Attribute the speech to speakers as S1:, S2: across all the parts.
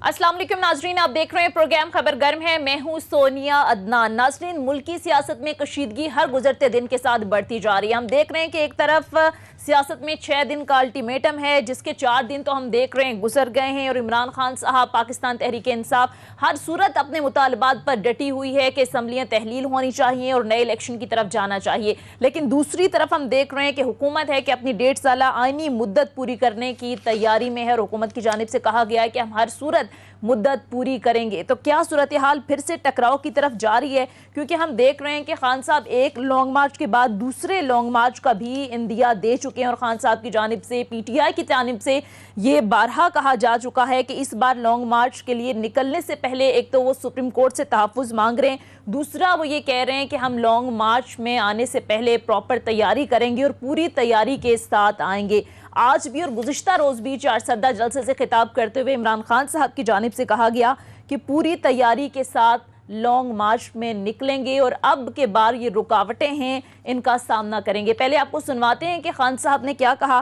S1: अस्सलाम वालेकुम नाजरीन, आप देख रहे हैं प्रोग्राम खबर गर्म है। मैं हूं सोनिया अदनान। नाजरीन, मुल्की सियासत में कशीदगी हर गुजरते दिन के साथ बढ़ती जा रही है। हम देख रहे हैं कि एक तरफ सियासत में 6 दिन का अल्टीमेटम है, जिसके 4 दिन तो हम देख रहे हैं गुजर गए हैं और इमरान खान साहब पाकिस्तान तहरीक इंसाफ हर सूरत अपने मुतालबात पर डटी हुई है कि असम्बलियाँ तहलील होनी चाहिए और नए इलेक्शन की तरफ जाना चाहिए। लेकिन दूसरी तरफ हम देख रहे हैं कि हुकूमत है कि अपनी 1.5 साल आईनी मुद्दत पूरी करने की तैयारी में है और हुकूमत की जानिब से कहा गया है कि हम हर सूरत मुद्दत पूरी करेंगे। तो क्या सूरत हाल फिर से टकराव की तरफ जा रही है? क्योंकि हम देख रहे हैं कि खान साहब एक लॉन्ग मार्च के बाद दूसरे लॉन्ग मार्च का भी इंदिया दे चुके हैं और खान साहब की जानिब से, पीटीआई की जानिब से ये बारहा कहा जा चुका है कि इस बार लॉन्ग मार्च के लिए निकलने से पहले एक तो वो सुप्रीम कोर्ट से तहफ़्फ़ुज़ मांग रहे हैं, दूसरा वो ये कह रहे हैं कि हम लॉन्ग मार्च में आने से पहले प्रॉपर तैयारी करेंगे और पूरी तैयारी के साथ आएंगे। आज भी और गुज़िश्ता रोज़ भी चारसदा जलसे से खिताब करते हुए इमरान खान साहब की जानिब से कहा गया कि पूरी तैयारी के साथ लॉन्ग मार्च में निकलेंगे और अब के बार ये रुकावटें हैं इनका सामना करेंगे। पहले आपको सुनवाते हैं कि खान साहब ने क्या कहा,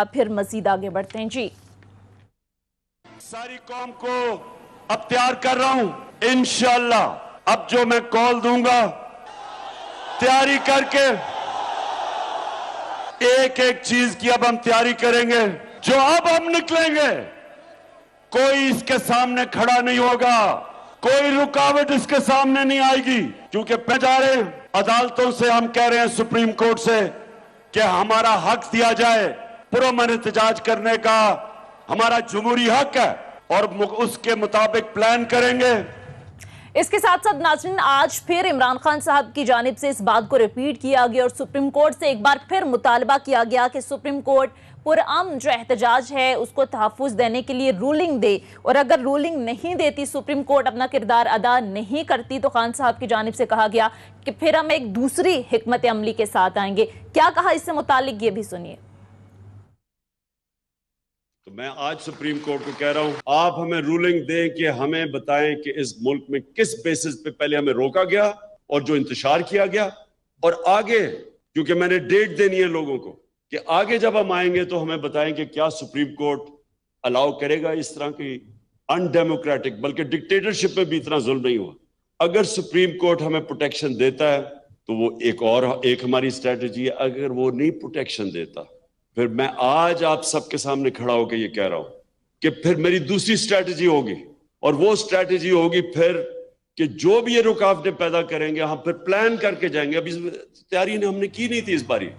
S1: फिर मजीद आगे बढ़ते हैं। जी,
S2: सारी कौम को अब तैयार कर रहा हूं इंशाअल्लाह। अब जो मैं कॉल दूंगा तैयारी करके एक एक चीज की अब हम तैयारी करेंगे। जो अब हम निकलेंगे कोई इसके सामने खड़ा नहीं होगा, कोई रुकावट इसके सामने नहीं आएगी, क्योंकि पे जा रहे हैं अदालतों से, हम कह रहे हैं सुप्रीम कोर्ट से कि हमारा हक दिया जाए, पुरअमन एहतजाज करने का हमारा जमहूरी हक है और उसके मुताबिक प्लान करेंगे।
S1: इसके साथ साथ नाज़रीन, आज फिर इमरान खान साहब की जानिब से इस बात को रिपीट किया गया और सुप्रीम कोर्ट से एक बार फिर मुतालबा किया गया कि सुप्रीम कोर्ट पुरअमन जो एहतजाज है उसको तहफ़्फ़ुज़ देने के लिए रूलिंग दे, और अगर रूलिंग नहीं देती, सुप्रीम कोर्ट अपना किरदार अदा नहीं करती, तो खान साहब की जानिब से कहा गया कि फिर हम एक दूसरी हिकमत अमली के साथ आएंगे। क्या कहा इससे मुतालिक, ये भी सुनिए।
S2: तो मैं आज सुप्रीम कोर्ट को कह रहा हूं, आप हमें रूलिंग दें कि हमें बताएं कि इस मुल्क में किस बेसिस पे पहले हमें रोका गया और जो इंतशार किया गया, और आगे क्योंकि मैंने डेट देनी है लोगों को कि आगे जब हम आएंगे तो हमें बताएं कि क्या सुप्रीम कोर्ट अलाउ करेगा इस तरह की अनडेमोक्रेटिक, बल्कि डिक्टेटरशिप में भी इतना जुल्म नहीं हुआ। अगर सुप्रीम कोर्ट हमें प्रोटेक्शन देता है तो वो एक हमारी स्ट्रेटेजी है। अगर वो नहीं प्रोटेक्शन देता, फिर मैं आज आप सबके सामने खड़ा होकर ये कह रहा हूं कि फिर मेरी दूसरी स्ट्रैटेजी होगी, और वो स्ट्रैटेजी होगी फिर कि जो भी ये रुकावटें पैदा करेंगे हम फिर प्लान करके जाएंगे। अभी तैयारी हमने की नहीं थी इस बारी।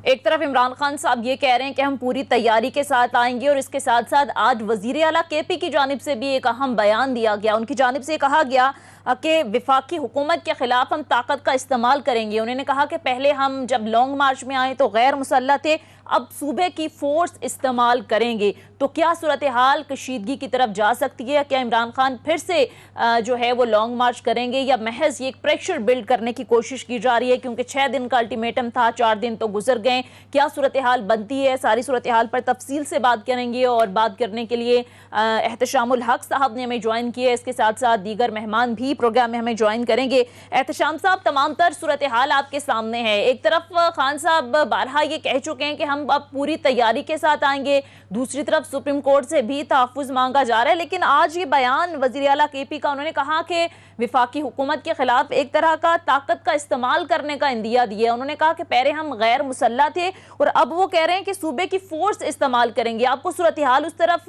S1: एक तरफ इमरान खान साहब ये कह रहे हैं कि हम पूरी तैयारी के साथ आएंगे, और इसके साथ साथ आज वजीर आला केपी की जानिब से भी एक अहम बयान दिया गया। उनकी जानिब से कहा गया कि विफाकी हुकूमत के खिलाफ हम ताकत का इस्तेमाल करेंगे। उन्होंने कहा कि पहले हम जब लॉन्ग मार्च में आए तो गैर मुसल्लह थे, अब सूबे की फोर्स इस्तेमाल करेंगे। तो क्या सूरत हाल कशीदगी की तरफ जा सकती है? क्या इमरान खान फिर से जो है वो लॉन्ग मार्च करेंगे, या महज ये एक प्रेशर बिल्ड करने की कोशिश की जा रही है? क्योंकि 6 दिन का अल्टीमेटम था, 4 दिन तो गुजर गए। क्या सूरत हाल बनती है? सारी सूरत हाल पर तफसील से बात करेंगे, और बात करने के लिए एहतशामुल हक साहब ने हमें ज्वाइन किया। इसके साथ साथ दीगर मेहमान भी प्रोग्राम में हमें ज्वाइन करेंगे। एहतशाम साहब, तमाम तर सूरत हाल आपके सामने है। एक तरफ खान साहब बारहा ये कह चुके हैं कि हम अब पूरी तैयारी के साथ आएंगे, दूसरी तरफ सुप्रीम कोर्ट से भी तहफ़्फ़ुज़ मांगा जा रहा है। लेकिन आज ये बयान वज़ीर आला केपी का, उन्होंने कहा कि विफाकी हुकूमत के खिलाफ एक तरह का ताकत का इस्तेमाल करने का इंदिया दिया। उन्होंने कहा कि पहले हम गैर मुसल्लह थे और अब वो कह रहे हैं कि सूबे की फोर्स इस्तेमाल करेंगे। आपको सूरत हाल उस तरफ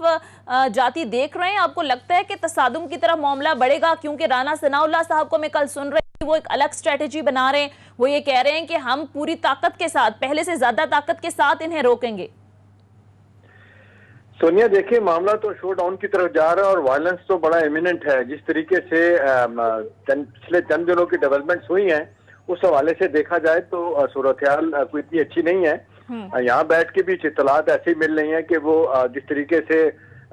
S1: जाती देख रहे हैं? आपको लगता है कि तसादुम की तरफ मामला बढ़ेगा? क्योंकि राना सनाउल्लाह साहब को मैं कल सुन रही हूं, वो एक अलग स्ट्रेटेजी बना रहे हैं। वो ये कह रहे हैं कि हम पूरी ताकत के साथ, पहले से ज्यादा ताकत के साथ इन्हें रोकेंगे।
S3: सोनिया, देखिए, मामला तो शो डाउन की तरफ जा रहा है और वायलेंस तो बड़ा इमिनेंट है। जिस तरीके से पिछले चंद दिनों की डेवलपमेंट्स हुई हैं, उस हवाले से देखा जाए तो सूरत हाल कोई इतनी अच्छी नहीं है। यहाँ बैठ के भी इत्तलात ऐसी मिल रही हैं कि वो जिस तरीके से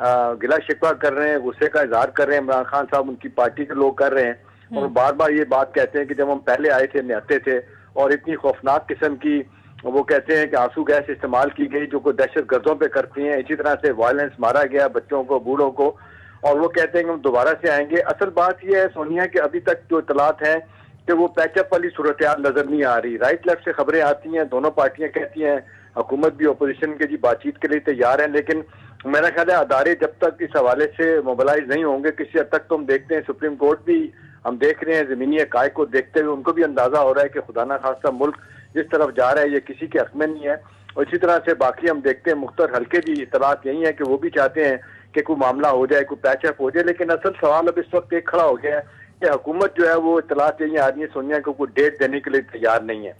S3: गिला शिकवा कर रहे हैं, गुस्से का इजहार कर रहे हैं इमरान खान साहब, उनकी पार्टी के लोग कर रहे हैं, और बार बार ये बात कहते हैं कि जब हम पहले आए थे निहत्ते थे, और इतनी खौफनाक किस्म की वो कहते हैं कि आंसू गैस इस्तेमाल की गई जो कोई दहशत गर्दों पे करती हैं, इसी तरह से वायलेंस, मारा गया बच्चों को, बूढ़ों को, और वो कहते हैं कि हम दोबारा से आएंगे। असल बात यह है सोनिया कि अभी तक जो इतलात हैं कि वो पैचअप वाली सूरत नजर नहीं आ रही। राइट लेफ्ट से खबरें आती हैं, दोनों पार्टियां कहती हैं, हुकूमत भी अपोजिशन के जी बातचीत के लिए तैयार है, लेकिन मेरा ख्याल है अदारे जब तक इस हवाले से मोबिलाइज नहीं होंगे, किसी हद तक तो हम देखते हैं सुप्रीम कोर्ट भी हम देख रहे हैं, जमीनी हकायक को देखते हुए उनको भी अंदाजा हो रहा है कि खुदा ना खास्ता मुल्क जिस तरफ जा रहा है ये किसी के हक में नहीं है। और इसी तरह से बाकी हम देखते हैं मुख्तर हल्के भी इतलात यही है कि वो भी चाहते हैं कि कोई मामला हो जाए, कोई पैचअप हो जाए। लेकिन असल सवाल अब इस वक्त एक खड़ा हो गया है कि हुकूमत जो है वो इतलात यही आ रही है सोनिया को कोई डेट देने के लिए तैयार नहीं है।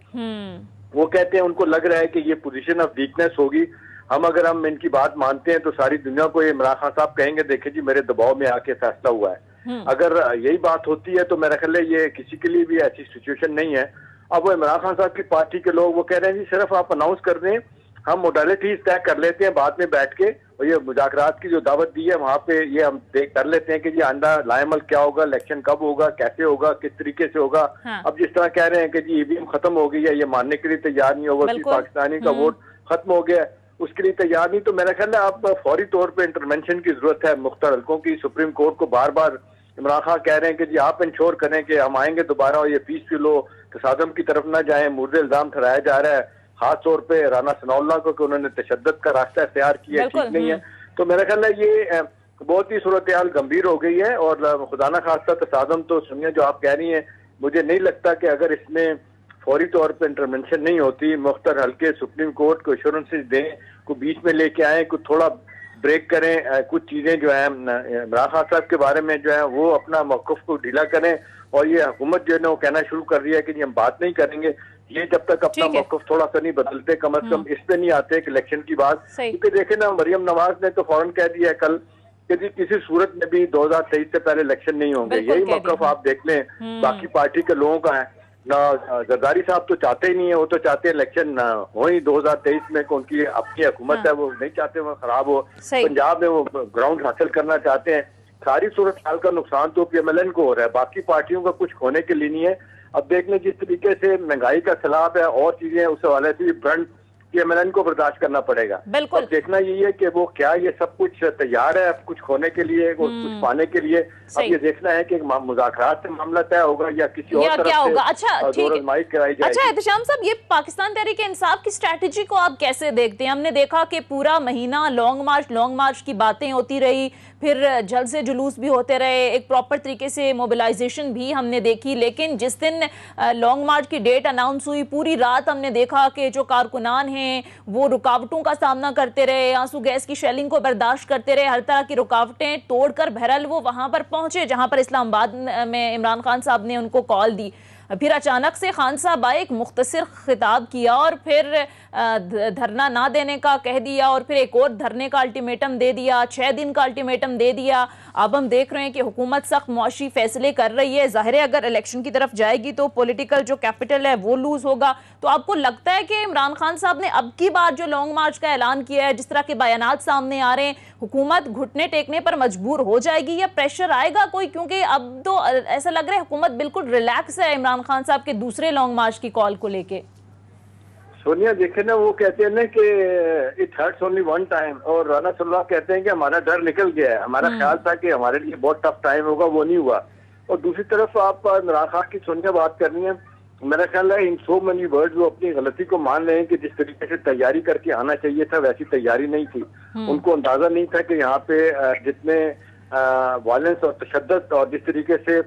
S3: वो कहते हैं उनको लग रहा है कि ये पोजीशन ऑफ वीकनेस होगी, अगर हम इनकी बात मानते हैं तो सारी दुनिया को ये इमरान खान साहब कहेंगे देखे जी मेरे दबाव में आके फैसला हुआ है। अगर यही बात होती है तो मेरा ख्याल है ये किसी के लिए भी ऐसी सिचुएशन नहीं है। अब वो इमरान खान साहब की पार्टी के लोग वो कह रहे हैं जी सिर्फ आप अनाउंस कर दें, हम मोडालिटीज तय कर लेते हैं बाद में बैठ के, और ये मुज़ाकरात की जो दावत दी है वहाँ पे ये हम कर लेते हैं कि जी आंदा लाएमल क्या होगा, इलेक्शन कब होगा, कैसे होगा, किस तरीके से होगा। अब जिस तरह कह रहे हैं कि जी ईवीएम खत्म हो गई है, ये मानने के लिए तैयार नहीं, ओवरसीज पाकिस्तानी का वोट खत्म हो गया, उसके लिए तैयार नहीं। तो मेरा ख्याल है आप फौरी तौर पे इंटरवेंशन की जरूरत है मुख्तर हल्कों की। सुप्रीम कोर्ट को बार बार इमरान खान कह रहे हैं कि जी आप इंश्योर करें कि हम आएंगे दोबारा और ये पीसफुल हो, तसादम की तरफ ना जाए। मुर्दे इल्जाम ठहराया जा रहा है खास तौर पे राना सनाउल्लाह को कि उन्होंने तशद्दुद का रास्ता इख्तियार किया, ठीक नहीं है। तो मेरा ख्याल है ये बहुत ही सूरत हाल गंभीर हो गई है। और खुदा ना खास्ता तसादम तो सुनिए जो आप कह रही हैं, मुझे नहीं लगता कि अगर इसमें फौरी तौर पर इंटरवेंशन नहीं होती, मुख्तर हल्के सुप्रीम कोर्ट को एश्योरेंसेज दें, को बीच में लेके आए, कुछ थोड़ा ब्रेक करें, कुछ चीजें जो है इमरान खान साहब के बारे में जो है वो अपना मौक़िफ़ को ढीला करें। और ये हुकूमत जो है ना वो कहना शुरू कर रही है कि जी हम बात नहीं करेंगे, ये जब तक अपना मौक़िफ़ थोड़ा सा नहीं बदलते, कम अज कम इस पे नहीं आते कि इलेक्शन की बात। क्योंकि देखे ना मरियम नवाज ने तो फौरन कह दिया कल कि जी किसी सूरत में भी 2023 से पहले इलेक्शन नहीं होंगे। यही मौक़िफ़ आप देख लें बाकी पार्टी के लोगों का है ना। जरदारी साहब तो चाहते ही नहीं है, वो तो चाहते हैं इलेक्शन हो ही 2023 में, उनकी अपनी हुकूमत है, वो नहीं चाहते वो खराब हो। पंजाब में वो ग्राउंड हासिल करना चाहते हैं। सारी सूरत हाल का नुकसान तो PMLN को हो रहा है, बाकी पार्टियों का कुछ खोने के लिए नहीं है। अब देख लें जिस तरीके से महंगाई का खिलाफ है और चीजें, उस हवाले से फ्रंट PMLN को बर्दाश्त करना पड़ेगा। अब देखना यही है कि वो क्या ये सब कुछ तैयार है कुछ खोने के लिए, कुछ पाने के लिए। अब ये देखना है कि मुज़ाकरात से मामला तय होगा या किसी और तरफ
S1: क्या होगा।
S3: से
S1: अच्छा ठीक
S3: कराई जाएगी।
S1: अच्छा एहतशाम साहब, ये पाकिस्तान तहरीक इंसाफ की स्ट्रैटेजी को आप कैसे देखते हैं? हमने देखा कि पूरा महीना लॉन्ग मार्च की बातें होती रही, फिर जल्द से जुलूस भी होते रहे, एक प्रॉपर तरीके से मोबिलाइजेशन भी हमने देखी। लेकिन जिस दिन लॉन्ग मार्च की डेट अनाउंस हुई, पूरी रात हमने देखा कि जो कारकुनान हैं वो रुकावटों का सामना करते रहे, आंसू गैस की शेलिंग को बर्दाश्त करते रहे, हर तरह की रुकावटें तोड़कर बहरहाल वो वहां पर पहुंचे जहां पर इस्लामाबाद में इमरान खान साहब ने उनको कॉल दी। फिर अचानक से खान साहब आए, एक मुख्तसर खिताब किया और फिर धरना ना देने का कह दिया और फिर एक और धरने का अल्टीमेटम दे दिया, 6 दिन का अल्टीमेटम दे दिया। अब हम देख रहे हैं कि हुकूमत सख्त मुआशी फैसले कर रही है। जाहिर है अगर इलेक्शन की तरफ जाएगी तो पॉलिटिकल जो कैपिटल है वो लूज होगा। तो आपको लगता है कि इमरान खान साहब ने अब की बार जो लॉन्ग मार्च का ऐलान किया है, जिस तरह के बयानात सामने आ रहे हैं, हुकूमत घुटने टेकने पर मजबूर हो जाएगी या प्रेशर आएगा कोई? क्योंकि अब तो ऐसा लग रहा है हुकूमत बिल्कुल रिलैक्स है इमरान खान साहब के दूसरे लॉन्ग मार्च की कॉल को लेके।
S3: सोनिया देखे ना, वो कहते हैं ना कि it hurts only one time, और राना सल्लाह कहते हैं कि हमारा डर निकल गया है, हमारा ख्याल था कि हमारे लिए बहुत टफ टाइम होगा, वो नहीं हुआ। और दूसरी तरफ आप इमरान खान की सोनिया बात करनी है, मेरा ख्याल है इन सो मेनी वर्ड्स वो अपनी गलती को मान रहे हैं कि जिस तरीके से तैयारी करके आना चाहिए था वैसी तैयारी नहीं थी। उनको अंदाजा नहीं था कि यहाँ पे जितने वायलेंस और तशद्दुद और जिस तरीके से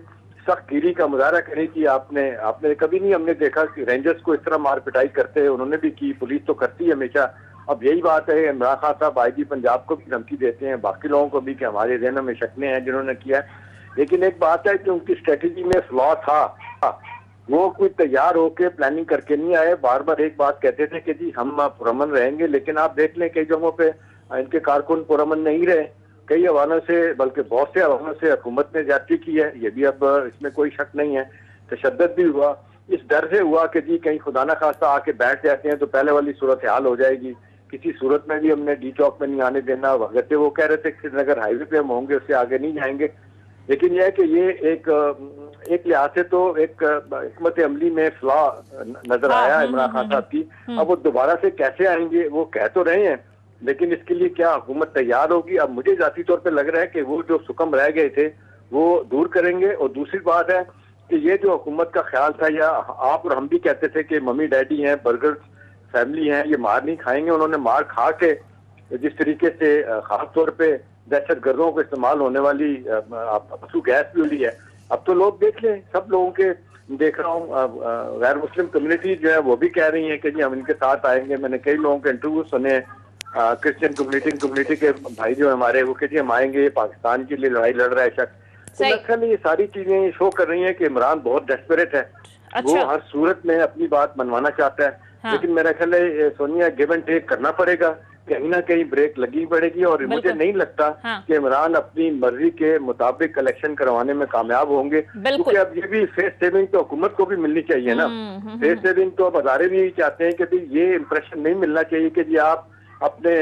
S3: सख्त गिरी का मुजाहरा करी थी आपने कभी नहीं हमने देखा कि रेंजर्स को इस तरह मार पिटाई करते हैं। उन्होंने भी की, पुलिस तो करती है हमेशा। अब यही बात है, इमरान खान साहब IG पंजाब को भी धमकी देते हैं, बाकी लोगों को भी कि हमारे जहनों में शक्लें हैं जिन्होंने किया। लेकिन एक बात है कि उनकी स्ट्रेटेजी में फ्लॉ था, वो कोई तैयार होके प्लानिंग करके नहीं आए। बार बार एक बात कहते थे कि जी हम पुरअमन रहेंगे, लेकिन आप देख लें कई जगहों पे इनके कारकुन पुरअमन नहीं रहे, कई हवालों से, बल्कि बहुत से हवालों से हुकूमत ने ज्यादती की है, ये भी अब इसमें कोई शक नहीं है। तशद्दुद भी हुआ, इस डर से हुआ कि जी कहीं खुदा ना खास्ता आके बैठ जाते हैं तो पहले वाली सूरत हाल हो जाएगी, किसी सूरत में भी हमने डी चौक में नहीं आने देना। वगैरह वो कह रहे थे कि श्रीनगर हाईवे पे हम होंगे, उससे आगे नहीं जाएंगे। लेकिन यह है कि ये एक लिहाज से तो एक हिकमत अमली में फ्लॉ नजर आया इमरान खान साहब की। अब वो दोबारा से कैसे आएंगे, वो कह तो रहे हैं, लेकिन इसके लिए क्या हुकूमत तैयार होगी? अब मुझे जाती तौर पे लग रहा है कि वो जो सुकम रह गए थे वो दूर करेंगे। और दूसरी बात है कि ये जो हुकूमत का ख्याल था, या आप और हम भी कहते थे कि मम्मी डैडी हैं, बर्गर फैमिली हैं, ये मार नहीं खाएंगे, उन्होंने मार खा के जिस तरीके से खास तौर पे दहशत गर्दों को इस्तेमाल होने वाली पशु गैस भी हुई है। अब तो लोग देख लें, सब लोगों के देख रहा हूँ गैर मुस्लिम कम्युनिटी जो है वो भी कह रही है कि जी हम इनके साथ आएंगे। मैंने कई लोगों के इंटरव्यू सुने, क्रिश्चियन कम्युनिटी के भाई जो हमारे वो कि जी हम आएंगे, पाकिस्तान के लिए लड़ाई लड़ रहा है शख्स। तो मेरे ख्याल ये सारी चीजें शो कर रही हैं कि इमरान बहुत डेस्परेट है। वो हर सूरत में अपनी बात मनवाना चाहता है। लेकिन मेरा ख्याल है सोनिया गिव एंड टेक करना पड़ेगा, कहीं ना कहीं ब्रेक लगी पड़ेगी। और मुझे नहीं लगता कि इमरान अपनी मर्जी के मुताबिक इलेक्शन करवाने में कामयाब होंगे, क्योंकि अब ये भी फेस सेविंग तो हुकूमत को भी मिलनी चाहिए ना। फेस सेविंग तो अब अदारे भी चाहते हैं कि ये इंप्रेशन नहीं मिलना चाहिए कि जी आप अपने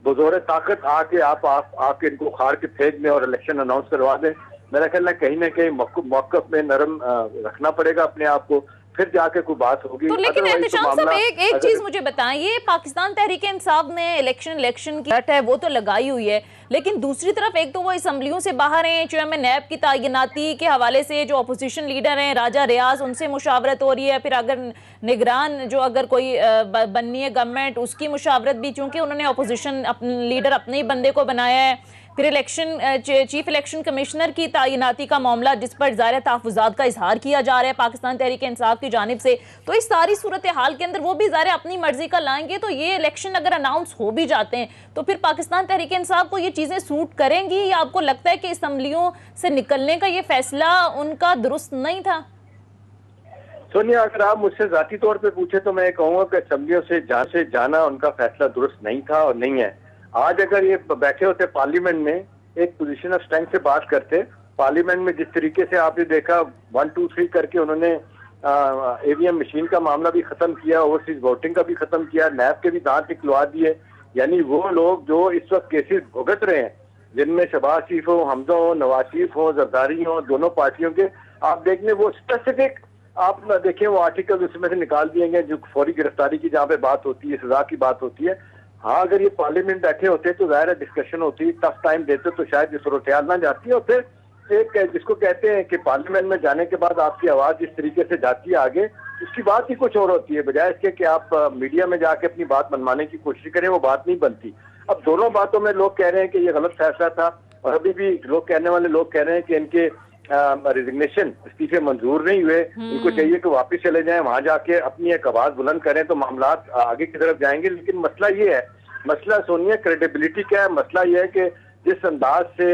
S3: बजौर ताकत आके आप आके इनको उखाड़ के फेंक दें और इलेक्शन अनाउंस करवा दें। मेरा ख्याल है कहीं ना कहीं मौक़िफ़ में नरम रखना पड़ेगा अपने आप को, फिर जाके कोई बात होगी।
S1: तो लेकिन एहतशाम साहब एक चीज मुझे बताएं, ये पाकिस्तान तहरीक इंसाफ ने इलेक्शन की रट है वो तो लगाई हुई है, लेकिन दूसरी तरफ एक तो वो असम्बलियों से बाहर हैं, चेयरमैन नैब की तैनाती के हवाले से जो अपोजिशन लीडर हैं राजा रियाज, उनसे मुशावरत हो रही है। फिर अगर निगरान जो अगर कोई बननी है गवर्नमेंट, उसकी मुशावरत भी, चूंकि उन्होंने अपोजिशन लीडर अपने ही बंदे को बनाया है। फिर चीफ इलेक्शन कमिश्नर की तैनाती का मामला जिस पर ज़ाहिर तहफ़्फ़ुज़ात का इजहार किया जा रहा है पाकिस्तान तहरीक इंसाफ की जानिब से। तो इस सारी सूरत हाल के अंदर वो भी ज़ाहिर अपनी मर्जी का लाएंगे, तो ये इलेक्शन अगर अनाउंस हो भी जाते हैं तो फिर पाकिस्तान तहरीक इंसाफ को ये चीज़ें सूट करेंगी, या आपको लगता है कि असम्बलियों से निकलने का ये फैसला उनका दुरुस्त नहीं था?
S3: सोनिया, अगर आप मुझसे जाती तौर पर पूछे तो मैं कहूँगा कि असम्बलियों से जाना उनका फैसला दुरुस्त नहीं था और नहीं है। आज अगर ये बैठे होते पार्लियामेंट में, एक पोजीशन ऑफ स्ट्रेंथ से बात करते, पार्लियामेंट में जिस तरीके से आपने देखा 1 2 3 करके उन्होंने ईवीएम मशीन का मामला भी खत्म किया, ओवरसीज वोटिंग का भी खत्म किया, नैब के भी दांत निकलवा दिए। यानी वो लोग जो इस वक्त केसेस भुगत रहे हैं, जिनमें शहबाज शरीफ हो, हमजा हो, नवाज शरीफ हो, जरदारी हो, दोनों पार्टियों के, आप देख लें वो स्पेसिफिक आप देखें वो आर्टिकल उसमें से निकाल दिए गए जो फौरी गिरफ्तारी की जहाँ पे बात होती है, सजा की बात होती है। हाँ, अगर ये पार्लियामेंट बैठे होते तो जाहिर है डिस्कशन होती, टफ टाइम देते तो शायद ये सूरत ना जाती। और फिर एक जिसको कहते हैं कि पार्लियामेंट में जाने के बाद आपकी आवाज जिस तरीके से जाती है आगे, उसकी बात ही कुछ और होती है, बजाय इसके कि आप मीडिया में जाके अपनी बात मनवाने की कोशिश करें, वो बात नहीं बनती। अब दोनों बातों में लोग कह रहे हैं कि ये गलत फैसला था, और अभी भी लोग कहने वाले लोग कह रहे हैं कि इनके रिजिग्नेशन इस्तीफे मंजूर नहीं हुए, इनको चाहिए कि वापस चले जाएं, वहां जाके अपनी एक आवाज बुलंद करें तो मामला आगे की तरफ जाएंगे। लेकिन मसला ये है, मसला सोनिया क्रेडिबिलिटी का है। मसला ये है कि जिस अंदाज से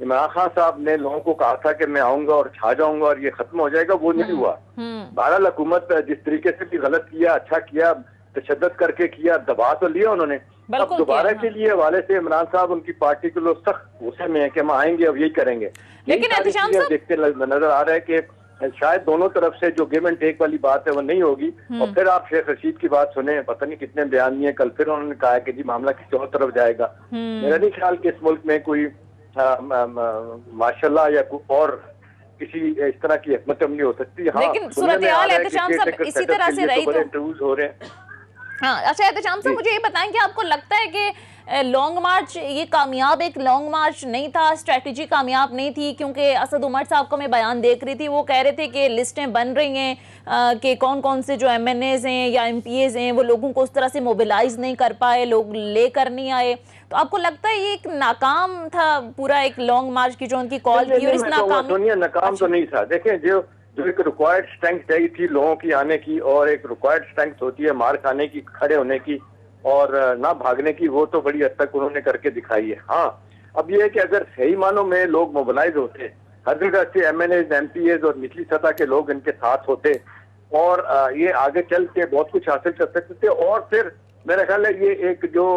S3: इमरान खान साहब ने लोगों को कहा था कि मैं आऊंगा और छा जाऊंगा और ये खत्म हो जाएगा, वो नहीं हुआ। बहरहाल हुकूमत जिस तरीके से भी गलत किया, अच्छा किया, तशद्दुद करके किया, दबा तो लिया उन्होंने। अब दोबारा के लिए हवाले से इमरान साहब उनकी पार्टी के लोग सख्त गुस्से में है कि हम आएंगे अब यही करेंगे।
S1: लेकिन
S3: देखते नजर आ रहा है कि शायद दोनों तरफ से जो गिव एंड टेक वाली बात है वो नहीं होगी। और फिर आप शेख रशीद की बात सुने, पता नहीं कितने बयान दिए, कल फिर उन्होंने कहा कि जी मामला किसी और तरफ जाएगा। मेरा नहीं ख्याल कि इस मुल्क में कोई माशाल्लाह या कोई और किसी इस तरह की हिकमत अमली हो सकती है।
S1: लेकिन सूरत-ए-हाल एहतशाम साहब इसी तरह से रही तो
S3: इंटरव्यूज हो रहे हैं।
S1: हाँ, अच्छा एहतशाम साहब मुझे ये बताएं कि आपको लगता है कि लॉन्ग मार्च ये कामयाब एक लॉन्ग मार्च नहीं था, स्ट्रेटजी कामयाब नहीं थी? क्योंकि असद उमर साहब को मैं बयान देख रही थी, वो कह रहे थे कि लिस्टें बन रही हैं कि कौन कौन से जो MNAs हैं या MPAs हैं वो लोगों को उस तरह से मोबिलाइज नहीं कर पाए, लोग लेकर नहीं आए। तो आपको लगता है ये एक नाकाम था पूरा एक लॉन्ग मार्च की जो उनकी कॉल की, और इस
S3: नाकाम तो नहीं था। देखें जो एक रिक्वायर्ड स्ट्रेंथ चाहिए थी लोगों की आने की, और एक रिक्वायर्ड स्ट्रेंथ होती है मार खाने की, खड़े होने की और ना भागने की, वो तो बड़ी हद तक उन्होंने करके दिखाई है। हाँ, अब ये है कि अगर सही मानों में लोग मोबिलाइज होते, हर जगह से MNAs, MPAs और निचली सतह के लोग इनके साथ होते और ये आगे चल के बहुत कुछ हासिल कर सकते थे। और फिर मेरा ख्याल है ये एक जो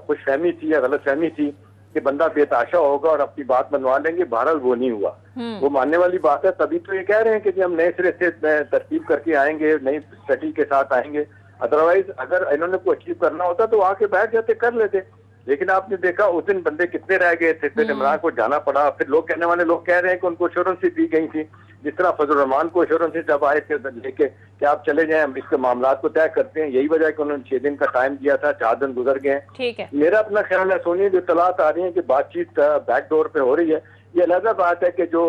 S3: खुशफहमी थी या गलतफहमी थी कि बंदा बेताशा होगा और अपनी बात मनवा लेंगे, बहरहाल वो नहीं हुआ। वो मानने वाली बात है। तभी तो ये कह रहे हैं कि हम नए सिरे से तरतीब करके आएंगे, नई स्ट्रेटजी के साथ आएंगे। अदरवाइज अगर इन्होंने कोई अचीव करना होता तो आके बैठ जाते, कर लेते। लेकिन आपने देखा उस दिन बंदे कितने रह गए थे, फिर इमरान को जाना पड़ा। फिर लोग कहने वाले लोग कह रहे हैं कि उनको एश्योरेंस दी गई थी, जिस तरह फजल रहमान को एश्योरेंस जब आए थे लेके कि आप चले जाएं, हम इसके मामला को तय करते हैं। यही वजह है कि उन्होंने 6 दिन का टाइम दिया था, 4 दिन गुजर गए।
S1: ठीक है,
S3: मेरा अपना ख्याल है सोनिया, जो तलात आ रही है कि बातचीत बैकडोर पे हो रही है, ये अलग बात है कि जो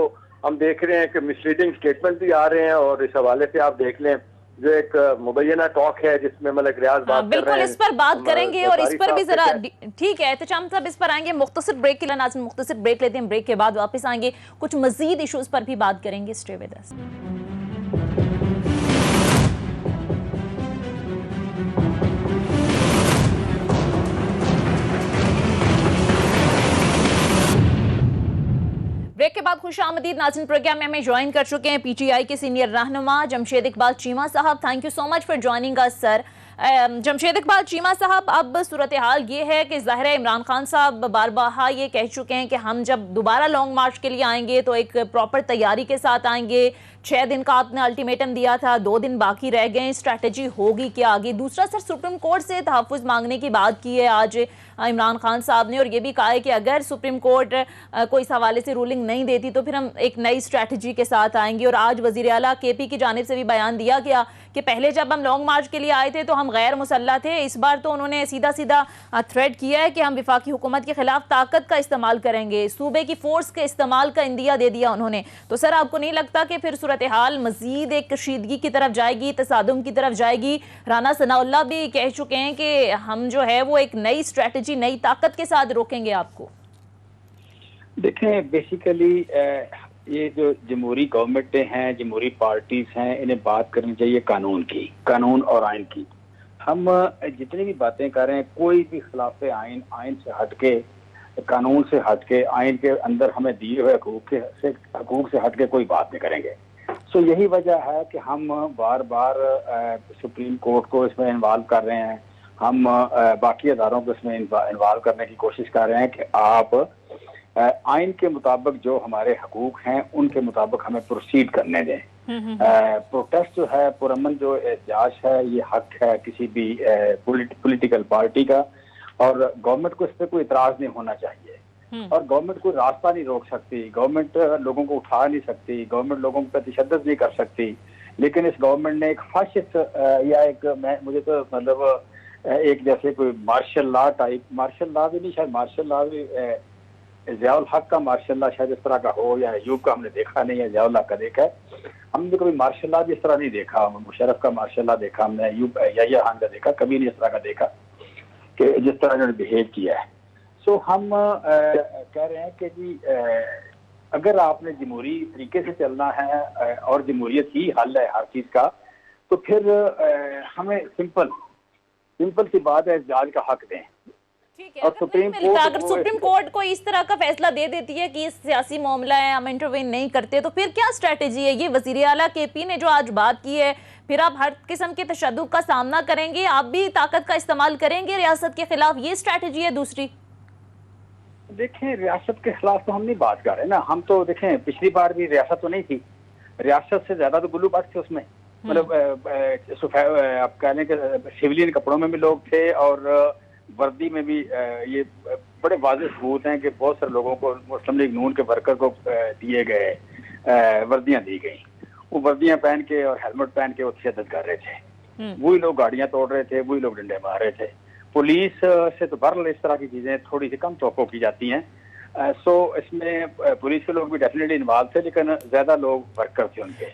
S3: हम देख रहे हैं कि मिसलीडिंग स्टेटमेंट भी आ रहे हैं। और इस हवाले से आप देख लें जो एक मुबैना टॉक है जिसमें मलिक रियाज बात कर
S1: बिल्कुल
S3: रहे हैं,
S1: इस पर बात करेंगे और इस
S3: ज़रदारी
S1: पर भी
S3: साहब
S1: जरा
S3: से
S1: ठीक है एहतशाम साहब इस पर आएंगे। मुख्तसर ब्रेक के लिए नाज़रीन, मुख्तसर ब्रेक लेते हैं, ब्रेक के बाद वापस आएंगे, कुछ मजीद इश्यूज पर भी बात करेंगे। Stay with us. ब्रेक के बाद खुश आमदीद नाज़रीन, प्रोग्राम में हमें ज्वाइन कर चुके हैं पीटीआई के सीनियर रहनुमा जमशेद इकबाल चीमा साहब। Thank you so much for joining us sir. Jamshed Iqbal Cheema साहब, अब सूरत हाल ये है कि ज़ाहिर है इमरान खान साहब बार बार ये कह चुके हैं कि हम जब दोबारा लॉन्ग मार्च के लिए आएंगे तो एक प्रॉपर तैयारी के साथ आएंगे। 6 दिन का आपने अल्टीमेटम दिया था, 2 दिन बाकी रह गए, स्ट्रैटेजी होगी क्या आगे? दूसरा सर, सुप्रीम कोर्ट से तहफ़्फ़ुज़ मांगने की बात की है आज इमरान खान साहब ने, और ये भी कहा है कि अगर सुप्रीम कोर्ट को इस हवाले से रूलिंग नहीं देती तो फिर हम एक नई स्ट्रैटेजी के साथ आएंगे। और आज वज़ीर आला केपी की जानिब से भी बयान दिया गया कि पहले जब हम लॉन्ग मार्च के लिए आए थे तो हम गैर मुसल्लह थे, इस बार तो उन्होंने सीधा सीधा थ्रेट किया है कि हम वफाकी हुकूमत के खिलाफ ताकत का इस्तेमाल करेंगे, सूबे की फोर्स के इस्तेमाल का इंदिया दे दिया उन्होंने। तो सर आपको नहीं लगता कि फिर सूरत हाल मजीद एक कशीदगी की तरफ जाएगी, तसादुम की तरफ जाएगी? राना सनाउल्लाह भी कह चुके हैं कि हम जो है वो एक नई स्ट्रैटेजी, नई ताकत के साथ रोकेंगे आपको।
S4: देखें, बेसिकली ये जो जमहूरी गवर्नमेंटें हैं, जमहूरी पार्टीज हैं, इन्हें बात करनी चाहिए कानून की, कानून और आइन की। हम जितनी भी बातें कर रहे हैं, कोई भी खिलाफ आइन, आइन से हटके, कानून से हटके, आइन के अंदर हमें दिए हुए हकूक से हटके कोई बात नहीं करेंगे। सो यही वजह है कि हम बार बार सुप्रीम कोर्ट को इसमें इन्वॉल्व कर रहे हैं, हम बाकी अदारों को इसमें इन्वॉल्व करने की कोशिश कर रहे हैं कि आप आइन के मुताबिक जो हमारे हकूक हैं उनके मुताबिक हमें प्रोसीड करने दें। प्रोटेस्ट जो है, पुरअमन जो एहतजाज है, ये हक है किसी भी पॉलिटिकल पार्टी का, और गवर्नमेंट को इस पर कोई इतराज नहीं होना चाहिए। और गवर्नमेंट कोई रास्ता नहीं रोक सकती, गवर्नमेंट लोगों को उठा नहीं सकती, गवर्नमेंट लोगों पर तशद्दुद नहीं कर सकती। लेकिन इस गवर्नमेंट ने एक फाशिस्ट या एक मुझे तो मतलब एक जैसे कोई martial law type, martial law भी नहीं, शायद मार्शल लॉ भी ज़ियाउल हक का मार्शल लॉ शायद इस तरह का हो, या अयूब का हमने देखा नहीं है, ज़ियाउल हक का देखा है। हमने कभी मार्शल लॉ भी इस तरह नहीं देखा। मुशर्रफ का मार्शल लॉ देखा हमने, अयूब याहिया खान का देखा, कभी नहीं इस तरह का देखा कि जिस तरह इन्होंने बिहेव किया है। सो हम कह रहे हैं कि जी अगर आपने जमहूरी तरीके से चलना है और जमहूरियत ही हल है हर चीज़ का, तो फिर हमें सिंपल सी बात है, एहतजाज का हक दें।
S1: ठीक है, अगर सुप्रीम कोर्ट को इस तरह का फैसला दे देती है कि सियासी मामला है, हम इंटरवीन नहीं करते, तो फिर क्या स्ट्रेटेजी है? ये वजीर आला केपी ने जो आज बात की है, फिर आप हर किस्म के तशद्दुद का सामना करेंगे, आप भी ताकत का इस्तेमाल करेंगे रियासत के खिलाफ, ये स्ट्रेटेजी है दूसरी?
S4: देखें, रियासत के खिलाफ तो हम नहीं बात कर रहे ना, हम तो देखें पिछली बार भी रियासत तो नहीं थी, रियासत से ज्यादा तो गुल्लू भट्ट थे उसमें। मतलब आप कह लें कि सिविलियन कपड़ों में भी लोग थे और वर्दी में भी। ये बड़े वाज़ेह सबूत हैं कि बहुत सारे लोगों को मुस्लिम लीग नून के वर्कर को दिए गए वर्दियां दी गई, वो वर्दियां पहन के और हेलमेट पहन के वो तशद्दुद कर रहे थे। वही लोग गाड़ियां तोड़ रहे थे, वही लोग डंडे मार रहे थे। पुलिस से तो बहरहाल इस तरह की चीजें थोड़ी सी कम तवक्को की जाती हैं। सो इसमें पुलिस के लोग भी डेफिनेटली इन्वॉल्व थे, लेकिन ज्यादा लोग वर्कर थे उनके।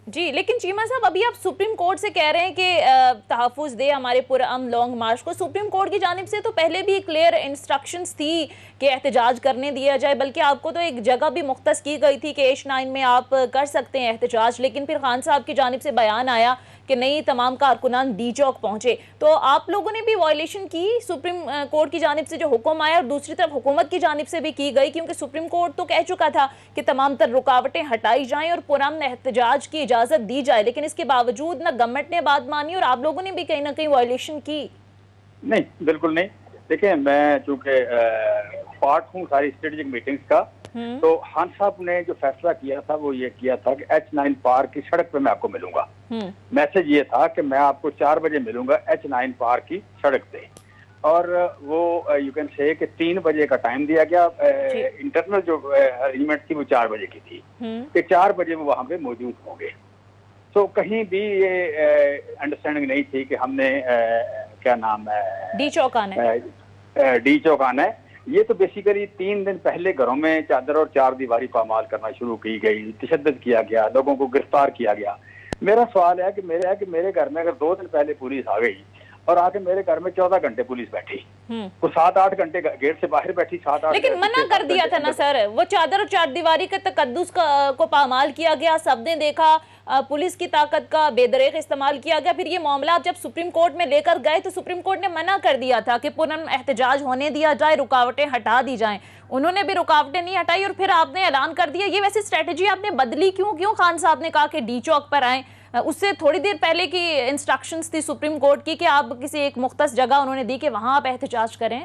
S1: लेकिन चीमा साहब, अभी आप सुप्रीम कोर्ट से कह रहे हैं कि तहफ़्फ़ुज़ दे हमारे पुरअमन लॉन्ग मार्च को। सुप्रीम कोर्ट की जानिब से तो पहले भी क्लियर इंस्ट्रक्शंस थी कि एहतजाज करने दिया जाए, बल्कि आपको तो एक जगह भी मुख्तस की गई थी कि H9 में आप कर सकते हैं एहतजाज। लेकिन फिर खान साहब की जानिब से बयान आया कि नहीं, तमाम कारकुनान डी चौक पहुंचे। तो आप लोगों ने भी वायलेशन की सुप्रीम कोर्ट की जानिब से जो हुक्म आया, और दूसरी तरफ हुकूमत की जानिब से भी की गई, क्योंकि सुप्रीम कोर्ट तो कह चुका था कि तमाम तर रुकावटें हटाई जाएं और पुरअमन एहतजाज की इजाज़त दी जाए। लेकिन इसके बावजूद ना गवर्नमेंट ने बात मानी और आप लोगों ने भी कहीं ना कहीं वायलेशन की। नहीं,
S4: बिल्कुल नहीं। देखिए, मैं चूंकि पार्ट हूँ सारी स्ट्रेटेजिक मीटिंग्स का, तो खान साहब ने जो फैसला किया था वो ये किया था कि H9 पार्क की सड़क पे मैं आपको मिलूंगा। मैसेज ये था कि मैं आपको 4 बजे मिलूंगा H9 पार्क की सड़क पे, और वो यू कैन से कि 3 बजे का टाइम दिया गया। इंटरनल जो अरेंजमेंट थी वो 4 बजे की थी कि 4 बजे वो वहां पे मौजूद होंगे। तो कहीं भी ये अंडरस्टैंडिंग नहीं थी कि हमने क्या नाम है, डी चौक आना है। ये तो बेसिकली 3 दिन पहले घरों में चादर और 4 दीवारी पामाल करना शुरू की गई, तशद्दुद किया गया, लोगों को गिरफ्तार किया गया। मेरा सवाल है कि मेरे घर में अगर 2 दिन पहले पुलिस आ गई और आके मेरे घर में 14 घंटे पुलिस बैठी, वो 7-8 घंटे गेट से बाहर बैठी, 7-8
S1: लेकिन मना कर दिया था ना सर, वो चादर और चारदीवारी के तकद्दुस को पामाल किया गया, सबने देखा, पुलिस की ताकत का बेदरेक इस्तेमाल किया गया। फिर ये मामला आप जब सुप्रीम कोर्ट में लेकर गए तो सुप्रीम कोर्ट ने मना कर दिया था कि पुनः एहतजाज होने दिया जाए, रुकावटें हटा दी जाएं। उन्होंने भी रुकावटें नहीं हटाई और फिर आपने ऐलान कर दिया। ये वैसी स्ट्रेटेजी आपने बदली क्यों? खान साहब ने कहा कि डी चौक पर आए, उससे थोड़ी देर पहले की इंस्ट्रक्शंस थी सुप्रीम कोर्ट की कि आप किसी एक मुख्तस जगह उन्होंने दी कि वहां आप एहतजाज करें।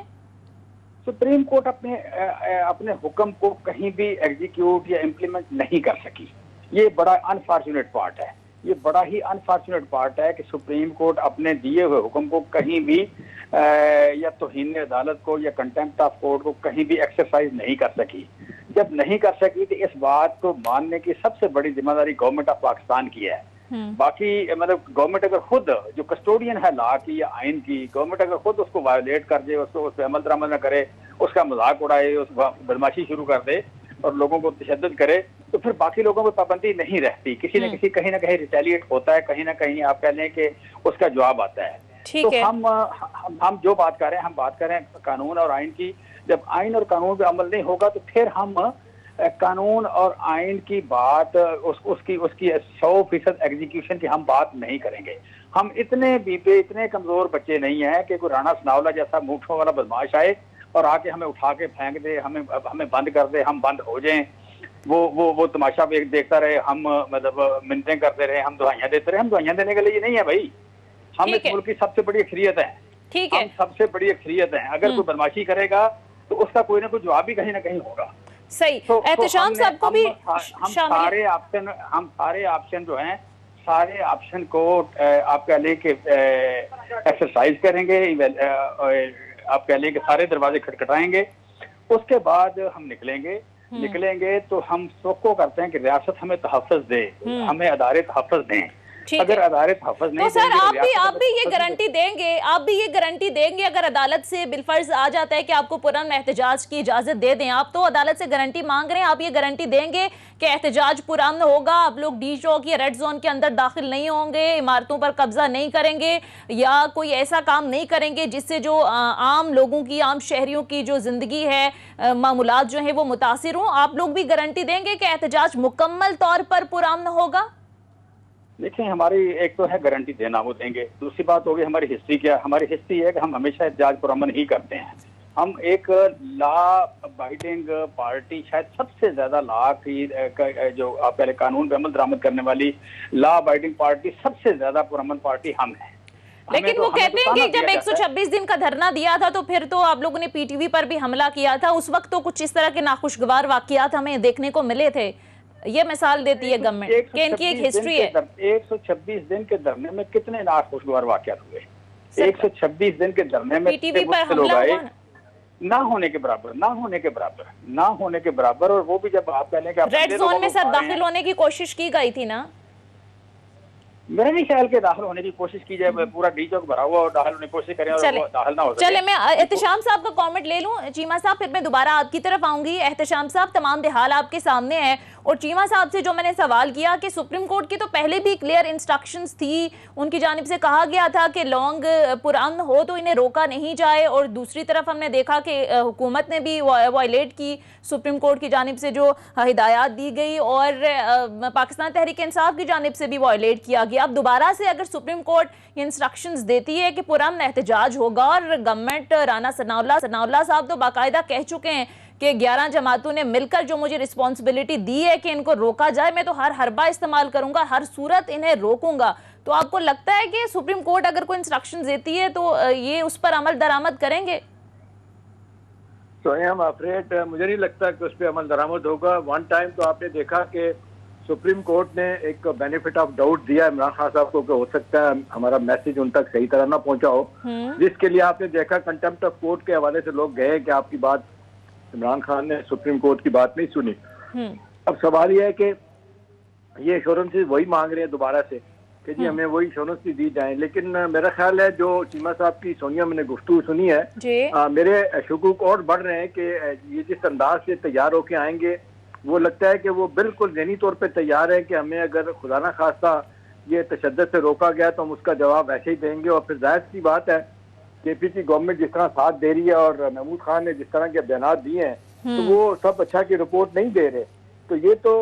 S4: सुप्रीम कोर्ट अपने हुक्म को कहीं भी एग्जीक्यूट या इम्प्लीमेंट नहीं कर सकी। ये बड़ा अनफॉर्चुनेट पार्ट है, ये बड़ा ही अनफॉर्चुनेट पार्ट है कि सुप्रीम कोर्ट अपने दिए हुए हुक्म को कहीं भी या तौहीन अदालत को या कंटेम्प्ट ऑफ कोर्ट को कहीं भी एक्सरसाइज नहीं कर सकी। जब नहीं कर सकी तो इस बात को मानने की सबसे बड़ी जिम्मेदारी गवर्नमेंट ऑफ पाकिस्तान की है। बाकी मतलब गवर्नमेंट अगर खुद जो कस्टोडियन है लॉ की या आइन की, गवर्नमेंट अगर खुद उसको वायोलेट कर दे, उसको उस पर अमल दरामद न करे, उसका मजाक उड़ाए, उस बदमाशी शुरू कर दे और लोगों को तशद्दुद करे, तो फिर बाकी लोगों पर पाबंदी नहीं रहती। किसी न किसी कहीं ना कहीं रिटेलिएट होता है, कहीं ना कहीं आप कह लें कि उसका जवाब आता है। तो हम जो बात कर रहे हैं, हम बात कर रहे हैं कानून और आइन की। जब आइन और कानून पे अमल नहीं होगा तो फिर हम कानून और आइन की बात उसकी 100% एग्जीक्यूशन की हम बात नहीं करेंगे। हम इतने बीते, इतने कमजोर बच्चे नहीं हैं कि कोई राणा सनावला जैसा मूंछों वाला बदमाश आए और आके हमें उठा के फेंक दे, हमें बंद कर दे, हम बंद हो जाएं, वो तमाशा देखता रहे, हम मतलब मिन्नतें करते रहे, हम दुआइयां देते रहे। हम दुआइयां देने के लिए नहीं है भाई, हम इस मुल्क की सबसे बड़ी अक्सरियत है।
S1: ठीक है,
S4: हम सबसे बड़ी अक्सरियत है। अगर कोई बदमाशी करेगा तो उसका कोई ना कोई जवाब भी कहीं ना कहीं होगा।
S1: सही।
S4: तो
S1: एहतशाम साहब को भी
S4: हम सारे ऑप्शन जो हैं, सारे ऑप्शन को आप कह लें कि एक्सरसाइज करेंगे, आप कह लें कि सारे दरवाजे खटखटाएंगे। उसके बाद हम निकलेंगे तो हम सबको करते हैं कि रियासत हमें तहफ़्फ़ुज़ दे, हमें अदारे तहफ़्फ़ुज़ दें। अगर अदालत हफ़्ज़ नहीं
S1: तो सर आप भी ये गारंटी देंगे, अगर अदालत से बिलफर्ज आ जाता है कि आपको पुरअमन एहतजाज की इजाजत दे दें, आप तो अदालत से गारंटी मांग रहे हैं, आप ये गारंटी देंगे कि एहतजाज पुरअमन होगा, आप लोग डी चौक या रेड जोन के अंदर दाखिल नहीं होंगे, इमारतों पर कब्जा नहीं करेंगे या कोई ऐसा काम नहीं करेंगे जिससे जो आम लोगों की, आम शहरियों की जो जिंदगी है, मामूलात जो है वो मुतासिर हों? आप लोग भी गारंटी देंगे कि एहतजाज मुकम्मल तौर पर पुरअमन होगा?
S4: देखिए, हमारी एक तो है गारंटी देना, वो देंगे। दूसरी बात होगी हमारी हिस्ट्री क्या। हमारी हिस्ट्री है कि हम हमेशा एहतजाज पुरअमन ही करते हैं। हम एक लॉ अबाइडिंग पार्टी, शायद सबसे ज्यादा लॉ की जो आप पहले कानून पे अमल दरामद करने वाली लॉ अबाइडिंग पार्टी, सबसे ज्यादा पुरअमन पार्टी हम हैं।
S1: लेकिन वो कहते हैं कि जब 126 दिन का धरना दिया था तो फिर तो आप लोगों ने पीटीवी पर भी हमला किया था, उस वक्त तो कुछ इस तरह के नाखुशगवार वाकयात हमें देखने को मिले थे। ये मिसाल देती है गवर्नमेंट कि इनकी एक हिस्ट्री है।
S4: 126 दिन के धरने में कितने नाखुशगवार वाकयात हुए? 126 दिन के धरने में
S1: पीटीवी पर हमला हुआ
S4: ना होने के बराबर। और वो भी जब आप कह लें कि
S1: रेड जोन में सर दाखिल होने की कोशिश की गई थी ना?
S4: मेरे नहीं ख्याल के दाखिल होने की कोशिश की जाए, पूरा डी चौक भरा हुआ और दाखिल होने की कोशिश करें और दाखिल ना हो सके।
S1: चले, मैं एहतशाम साहब का कमेंट ले लूं, चीमा साहब, फिर मैं दोबारा आपकी तरफ आऊंगी। एहतशाम साहब, तमाम बेहाल आपके सामने है और चीमा साहब से जो मैंने सवाल किया कि सुप्रीम कोर्ट की तो पहले भी क्लियर इंस्ट्रक्शंस थी, उनकी जानिब से कहा गया था कि लॉन्ग पुरअमन हो तो इन्हें रोका नहीं जाए, और दूसरी तरफ हमने देखा कि हुकूमत ने भी वायलेट की सुप्रीम कोर्ट की जानिब से जो हिदायत दी गई, और पाकिस्तान तहरीक इंसाफ की जानिब से भी वायलेट किया गया। अब दोबारा से अगर सुप्रीम कोर्ट इंस्ट्रक्शंस देती है कि पुरअमन एहतजाज होगा, और गवर्नमेंट, राना सनाउल्लाह साहब तो बाकायदा कह चुके हैं कि 11 जमातों ने मिलकर जो मुझे रिस्पॉन्सिबिलिटी दी है कि इनको रोका जाए, मैं तो हर हरबा इस्तेमाल करूंगा, हर सूरत इन्हें रोकूंगा। तो आपको लगता है कि सुप्रीम कोर्ट अगर कोई इंस्ट्रक्शन देती है तो ये उस पर अमल दरामद करेंगे?
S3: तो आई एम अफ्रेड, मुझे नहीं लगता कि उस पर अमल दरामद होगा। वन टाइम तो आपने देखा कि सुप्रीम कोर्ट ने एक बेनिफिट ऑफ डाउट दिया इमरान खान साहब को कि हो सकता है हमारा मैसेज उन तक सही तरह ना पहुंचा हो, जिसके लिए आपने देखा कंटेम्प्ट ऑफ कोर्ट के हवाले से लोग गए कि आपकी बात, इमरान खान ने सुप्रीम कोर्ट की बात नहीं सुनी। अब सवाल यह है कि ये एश्योरेंसेज वही मांग रहे हैं दोबारा से कि जी हमें वही एश्योरेंस दी जाए। लेकिन मेरा ख्याल है जो चीमा साहब की सोनिया मैंने गुफ्तगू सुनी है, मेरे शुकूक और बढ़ रहे हैं कि ये जिस अंदाज से तैयार होके आएंगे, वो लगता है कि वो बिल्कुल ज़हनी तौर पे तैयार है कि हमें अगर खुदा ना खास्ता ये तशद्दुद से रोका गया तो हम उसका जवाब ऐसे ही देंगे। और फिर जाहिर सी बात है केपी की गवर्नमेंट जिस तरह साथ दे रही है और महमूद खान ने जिस तरह के बयान दिए हैं तो वो सब अच्छा की रिपोर्ट नहीं दे रहे। तो ये तो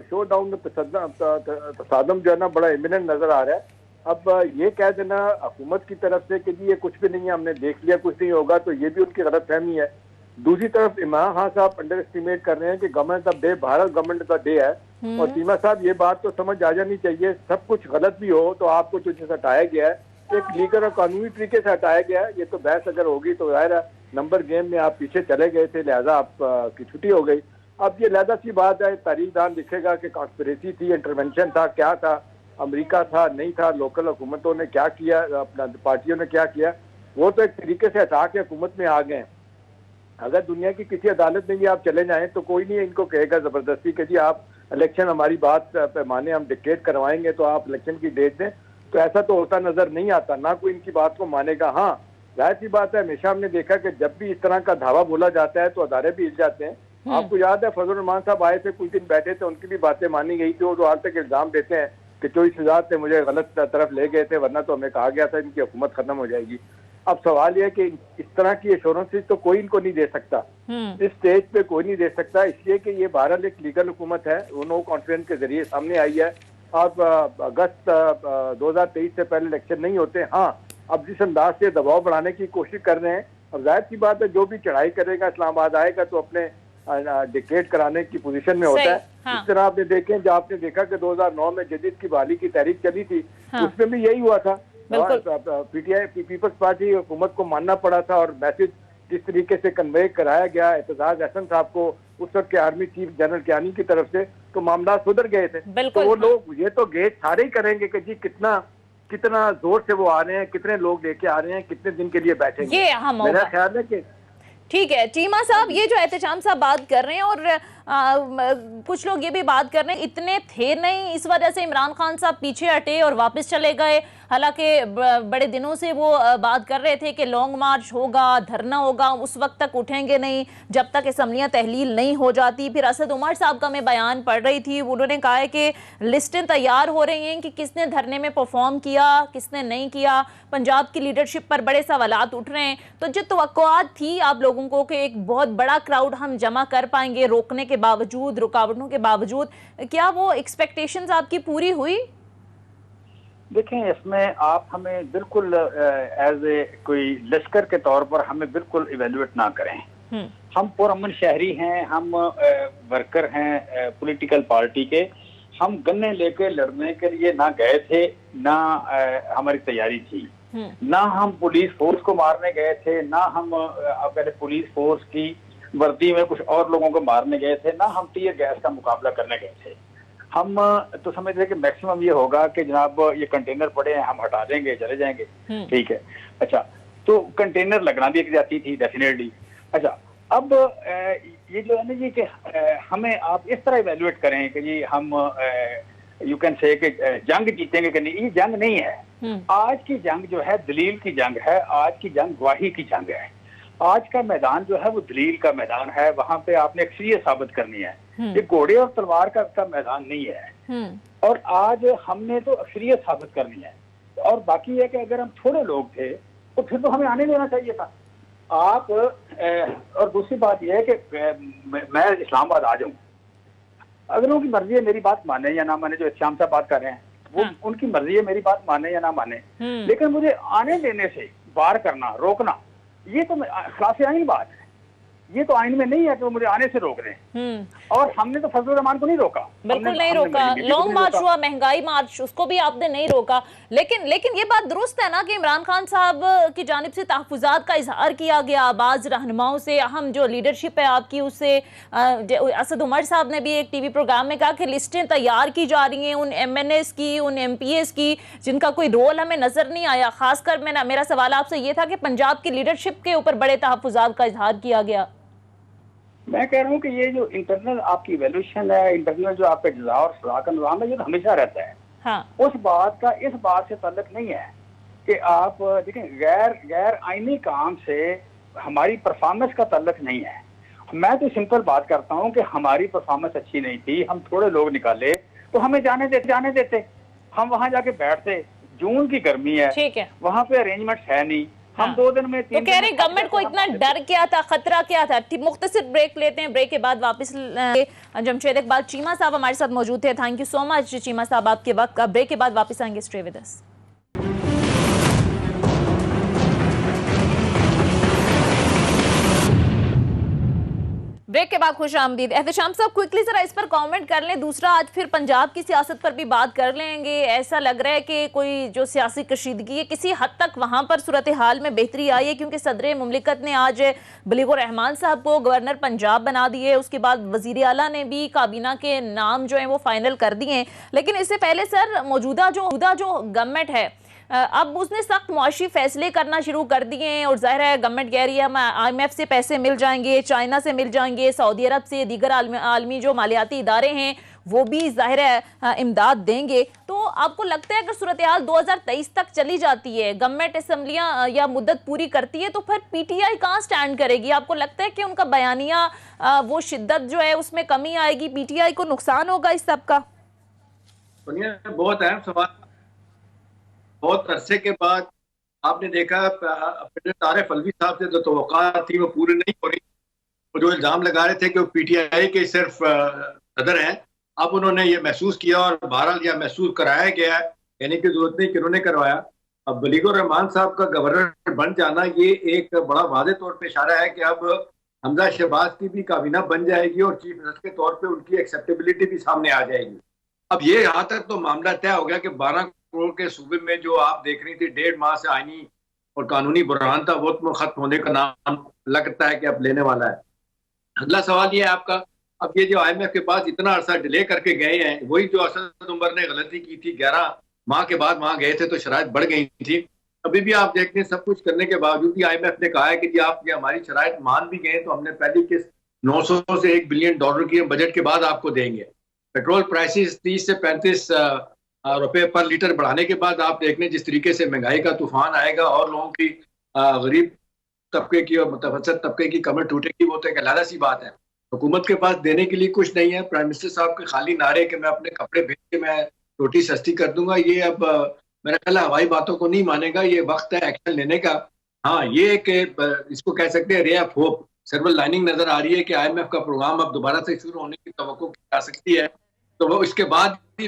S3: शो डाउन में तसादम जो है ना बड़ा इमिनेंट नजर आ रहा है। अब ये कह देना हुकूमत की तरफ से कि जी ये कुछ भी नहीं है, हमने देख लिया कुछ नहीं होगा, तो ये भी उनकी गलत फहमी है। दूसरी तरफ इमरान खान साहब अंडर एस्टिमेट कर रहे हैं कि government of day Bharat government का डे है। और सीमा साहब ये बात तो समझ आ जानी चाहिए, सब कुछ गलत भी हो तो आपको जो चीज हटाया गया है एक लीगल और कानूनी तरीके से हटाया गया है। ये तो बहस अगर होगी तो जाहिर है नंबर गेम में आप पीछे चले गए थे, लिहाजा आप की छुट्टी हो गई। अब ये लहदा सी बात है, तारीखदान लिखेगा कि कॉन्स्पिरेसी थी, इंटरवेंशन था, क्या था, अमेरिका था, नहीं था, लोकल हुकूमतों ने क्या किया, अपना पार्टियों ने क्या किया, वो तो एक तरीके से हटा के हुकूमत में आ गए। अगर दुनिया की किसी अदालत में भी आप चले जाएं तो कोई नहीं इनको कहेगा जबरदस्ती कि जी आप इलेक्शन हमारी बात पे माने, हम डिक्टेट करवाएंगे तो आप इलेक्शन की डेट दें। तो ऐसा तो होता नजर नहीं आता, ना कोई इनकी बात को मानेगा। हाँ जाहिर सी बात है, हमेशा हमने देखा कि जब भी इस तरह का धावा बोला जाता है तो अदारे भी हिल जाते हैं। आपको याद है फजल रहमान साहब आए थे, कुछ दिन बैठे थे, उनकी भी बातें मानी गई थी। वो जो आज तक इल्जाम देते हैं कि 24,000 थे मुझे गलत तरफ ले गए थे, वरना तो हमें कहा गया था इनकी हुकूमत खत्म हो जाएगी। अब सवाल यह है कि इस तरह की एश्योरेंसेस तो कोई इनको नहीं दे सकता, इस स्टेज पे कोई नहीं दे सकता, इसलिए कि ये बहरहाल एक लीगल हुकूमत है, वो नो कॉन्फ्रेंस के जरिए सामने आई है। अब अगस्त 2023 से पहले इलेक्शन नहीं होते। हाँ अब जिस अंदाज से दबाव बढ़ाने की कोशिश कर रहे हैं, अब जाहिर सी बात है जो भी चढ़ाई करेगा इस्लामाबाद आएगा तो अपने डिक्टेट कराने की पोजीशन में होता है।
S1: हाँ।
S3: इस तरह आपने देखें, जब आपने देखा कि 2009 में जदीद की बहाली की तहरीक चली थी, उसमें भी यही हुआ था। पीटीआई पीपल्स पार्टी हुकूमत को मानना पड़ा था और मैसेज जिस तरीके से कन्वे कराया गया एतजाज अहसन साहब को उस वक्त के आर्मी चीफ जनरल कियानी की तरफ से, तो मामला सुधर गए थे। तो वो लोग ये तो गेज सारे ही करेंगे कि जी कितना जोर से वो आ रहे हैं, कितने लोग लेके आ रहे हैं, कितने दिन के लिए बैठेंगे।
S1: ये
S3: मेरा ख्याल है कि
S1: ठीक है। चीमा साहब ये जो एहतशाम साहब बात कर रहे हैं और कुछ लोग ये भी बात कर रहे हैं इतने थे नहीं, इस वजह से इमरान खान साहब पीछे हटे और वापस चले गए। हालांकि बड़े दिनों से वो बात कर रहे थे कि लॉन्ग मार्च होगा, धरना होगा, उस वक्त तक उठेंगे नहीं जब तक असम्बलियां तहलील नहीं हो जाती। फिर असद उमर साहब का मैं बयान पढ़ रही थी, उन्होंने कहा है कि लिस्टें तैयार हो रही हैं कि किसने धरने में परफॉर्म किया, किसने नहीं किया। पंजाब की लीडरशिप पर बड़े सवालात उठ रहे हैं। तो जो तवक्कुआत थी आप लोगों को कि एक बहुत बड़ा क्राउड हम जमा कर पाएंगे रोकने के बावजूद, रुकावटों के बावजूद, क्या वो एक्सपेक्टेशंस आपकी पूरी हुई?
S4: देखें, इसमें आप हमें बिल्कुल एज ए कोई लश्कर के तौर पर हमें बिल्कुल इवेल्युएट ना करें। हम पुरअमन शहरी हैं, हम वर्कर हैं पॉलिटिकल पार्टी के, हम गन्ने लेके लड़ने के लिए ना गए थे, ना हमारी तैयारी थी, ना हम पुलिस फोर्स को मारने गए थे, ना हम पहले पुलिस फोर्स की वर्दी में कुछ और लोगों को मारने गए थे, ना हम टीयर गैस का मुकाबला करने गए थे। हम तो समझ रहे कि मैक्सिमम ये होगा कि जनाब ये कंटेनर पड़े हैं, हम हटा देंगे, चले जाएंगे, ठीक है। अच्छा, तो कंटेनर लगना भी एक जाती थी डेफिनेटली। अच्छा, अब ये जो है ना जी कि हमें आप इस तरह इवेल्युएट करें कि जी हम यू कैन से कि जंग जीतेंगे कि नहीं, ये जंग नहीं है। आज की जंग जो है दलील की जंग है, आज की जंग गवाही की जंग है। आज का मैदान जो है वो दलील का मैदान है, वहां पे आपने अक्सरियत साबित करनी है। ये घोड़े और तलवार का मैदान नहीं है। और आज हमने तो अक्सरियत साबित करनी है। और बाकी है कि अगर हम थोड़े लोग थे तो फिर तो हमें आने देना चाहिए था। आप और दूसरी बात यह है कि मैं इस्लामाबाद आ जाऊं, अगर उनकी मर्जी है मेरी बात माने या ना माने, जो श्याम साहब बात कर रहे हैं वो उनकी मर्जी है मेरी बात माने या ना माने, लेकिन मुझे आने देने से बार करना, रोकना, ये तो खिलाफ आईन बात है। ये तो आइन में नहीं है कि वो मुझे आने से रोक रहे हैं। और हमने तो फजल रहमान को नहीं रोका,
S1: बिल्कुल नहीं रोका। लॉन्ग मार्च हुआ, महंगाई मार्च, उसको भी आपने नहीं रोका। लेकिन ये बात दुरुस्त है ना कि इमरान खान साहब की जानिब से तहफ़्फ़ुज़ात का इजहार किया गया, बाज़ रहनुमाओं से, अहम जो लीडरशिप है आपकी उससे। असद उमर साहब ने भी एक टीवी प्रोग्राम में कहा कि लिस्टें तैयार की जा रही हैं उन MNAs की, उन MPAs की जिनका कोई रोल हमें नजर नहीं आया। खासकर मेरा सवाल आपसे ये था कि पंजाब की लीडरशिप के ऊपर बड़े तहफ़्फ़ुज़ात का इजहार किया गया।
S4: मैं कह रहा हूँ कि ये जो इंटरनल आपकी वैल्यूएशन है, इंटरनल जो आपका जज़ा और सज़ा का निज़ाम है, ये तो हमेशा रहता है।
S1: हाँ।
S4: उस बात का इस बात से ताल्लुक नहीं है कि आप देखें, गैर आईनी काम से हमारी परफॉर्मेंस का ताल्लुक नहीं है। मैं तो सिंपल बात करता हूँ कि हमारी परफॉर्मेंस अच्छी नहीं थी, हम थोड़े लोग निकाले तो हमें जाने देते। हम वहां जाके बैठते, जून की गर्मी है,
S1: ठीक है।
S4: वहां पे अरेंजमेंट है नहीं, हम
S1: हाँ।
S4: 2 दिन में
S1: तो कह रहे गवर्नमेंट को इतना डर क्या था, खतरा क्या था? मुख्तसर ब्रेक लेते हैं, ब्रेक के बाद वापस जमशेद इकबाल चीमा साहब हमारे साथ मौजूद थे। Thank you so much Cheema साहब आपके वक्त का। ब्रेक के बाद वापस आएंगे, स्टे विद अस। ब्रेक के बाद खुश आमदीद। एहतशाम साहब क्विकली जरा इस पर कमेंट कर लें। दूसरा, आज फिर पंजाब की सियासत पर भी बात कर लेंगे। ऐसा लग रहा है कि कोई जो सियासी कशीदगी है किसी हद तक वहां पर सूरत हाल में बेहतरी आई है, क्योंकि सदर मुमलिकत ने आज बलीगुर रहमान साहब को गवर्नर पंजाब बना दिए। उसके बाद वजीर आला ने भी काबीना के नाम जो है वो फाइनल कर दिए हैं। लेकिन इससे पहले सर, मौजूदा जो गवर्नमेंट है अब उसने सख्त मुआशी फैसले करना शुरू कर दिए हैं, और जाहिर है गवर्नमेंट कह रही है हम IMF से पैसे मिल जाएंगे, चाइना से मिल जाएंगे, सऊदी अरब से, दीगर आलमी जो मालियाती इदारे हैं वो भी जाहिर है इमदाद देंगे। तो आपको लगता है अगर सूरत हाल 2023 तक चली जाती है, गवर्नमेंट असम्बलियां या मुद्दत पूरी करती है, तो फिर PTI कहाँ स्टैंड करेगी? आपको लगता है कि उनका बयानिया वो शिद्दत जो है उसमें कमी आएगी, PTI को नुकसान होगा इस सब का?
S5: बहुत अहम सवाल। बहुत अरसे के बाद आपने देखा तारिफ अलवी साहब से जो तवक्कात थी वो पूरी नहीं हो रही। वो जो इल्जाम लगा रहे थे कि वो PTI के सिर्फ सदर हैं, अब उन्होंने ये महसूस किया और बहरहाल यह महसूस कराया गया है, यानी कि जरूरत नहीं कि उन्होंने करवाया। अब बलीगुर रहमान साहब का गवर्नर बन जाना ये एक बड़ा वाज़ेह तौर पर इशारा है कि अब हमजा शहबाज की भी काबीना बन जाएगी और चीफ मिनिस्टर के तौर पर उनकी एक्सेप्टेबिलिटी भी सामने आ जाएगी। अब ये यहाँ तक तो मामला तय हो गया कि 12 करोड़ के सूबे में जो आप देख रही थी 1.5 माह से आईनी और कानूनी बुरहान था, वो तो खत्म होने का नाम लगता है कि अब लेने वाला है। अगला सवाल ये है आपका, अब ये जो IMF के पास इतना अरसा डिले करके गए हैं, वही जो असद उमर ने गलती की थी, 11 माह के बाद वहां गए थे तो शराइत बढ़ गई थी। अभी भी आप देखते हैं सब कुछ करने के बावजूद भी IMF ने कहा है कि जी आप ये हमारी शराइत मान भी गए तो हमने पहली किस्त 900 से $1 बिलियन की बजट के बाद आपको देंगे। पेट्रोल प्राइसेस 30 से 35 रुपए पर लीटर बढ़ाने के बाद आप देख लें जिस तरीके से महंगाई का तूफान आएगा और लोगों की गरीब तबके की और मुतवसत तबके की कमर टूटेगी, वो तो एक अलग सी बात है। हुकूमत के पास देने के लिए कुछ नहीं है। प्राइम मिनिस्टर साहब के खाली नारे कि मैं अपने कपड़े बेच के मैं रोटी सस्ती कर दूंगा, ये अब मेरा ख्याल हवाई बातों को नहीं मानेगा। ये वक्त है एक्शन लेने का। हाँ, ये एक इसको कह सकते हैं ray of hope, silver lining नजर आ रही है कि IMF का प्रोग्राम अब दोबारा से शुरू होने की तवक्को की जा सकती है। तो वो इसके बाद भी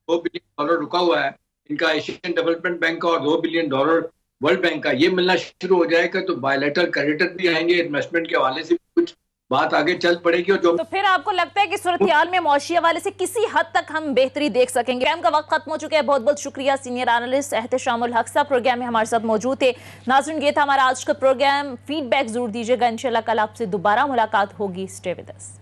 S5: $2 बिलियन रुका हुआ है इनका एशियन डेवलपमेंट बैंक का और $2 बिलियन वर्ल्ड बैंक का, ये मिलना शुरू हो जाएगा तो बायलैटरल क्रेडिटर भी आएंगे, इन्वेस्टमेंट के हवाले से कुछ बात आगे चल पड़ेगी। और जो
S1: तो फिर आपको लगता है कि सूरत हाल में मौशी हवाले से किसी हद तक हम बेहतरी देख सकेंगे? प्रोग्राम का वक्त खत्म हो चुका है। बहुत बहुत शुक्रिया सीनियर एनालिस्ट एहतशामुल हक साहब प्रोग्राम में हमारे साथ मौजूद थे। नाज़रीन, ये था हमारा आज का प्रोग्राम। फीडबैक जरूर दीजिएगा। इंशाल्लाह कल आपसे दोबारा मुलाकात होगी। Stay with us.